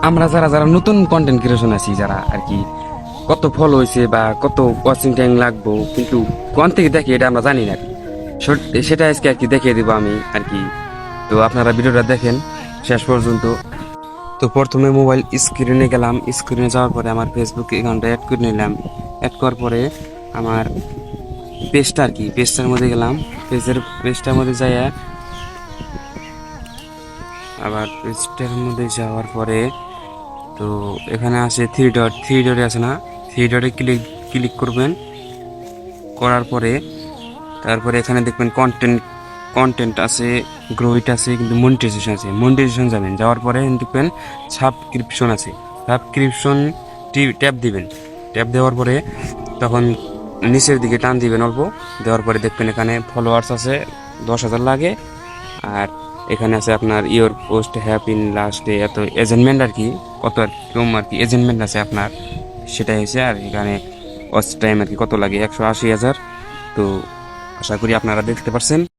আমরা যারা যারা নতুন কন্টেন্ট ক্রিয়েশন আছি, যারা আর কি কত ফলো হয়েছে বা কত ওয়াচিং টাইম লাগবো, কিন্তু কোন থেকে দেখি এটা আমরা জানি না। সেটা আজকে আর কি দেখিয়ে দেবো আমি আর কি। তো আপনারা ভিডিওটা দেখেন শেষ পর্যন্ত। তো প্রথমে মোবাইল স্ক্রিনে গেলাম, স্ক্রিনে যাওয়ার পরে আমার ফেসবুক অ্যাকাউন্টটা অ্যাড করে নিলাম। অ্যাড করার পরে আমার পেজটা আর কি, পেজটার মধ্যে গেলাম। পেজটার মধ্যে যাই, আবার পেজটার মধ্যে যাওয়ার পরে তো এখানে আছে থ্রি ডটে আছে না, থ্রি ডটে ক্লিক করবেন। করার পরে তারপরে এখানে দেখবেন কন্টেন্ট আছে, গ্রোইট আছে, কিন্তু মনিটাইজেশন আছে। মনিটাইজেশন যাবেন, যাওয়ার পরে দেখবেন সাবস্ক্রিপশন আছে। সাবস্ক্রিপশন ট্যাপ দিবেন। ট্যাপ দেওয়ার পরে তখন নিচের দিকে টান দিবেন অল্প। দেওয়ার পরে দেখবেন এখানে ফলোয়ার্স আছে 10,000 লাগে। আর এখানে আছে আপনার your post happen last day, এত এজেন্টমেন্ট আর কি, কত আর কম আর কি এজেন্টমেন্ট আছে আপনার, সেটাই হয়েছে। আর এখানে ওয়াচ টাইম আর কি কত লাগে, 180,000। তো আশা করি আপনারা দেখতে পারছেন।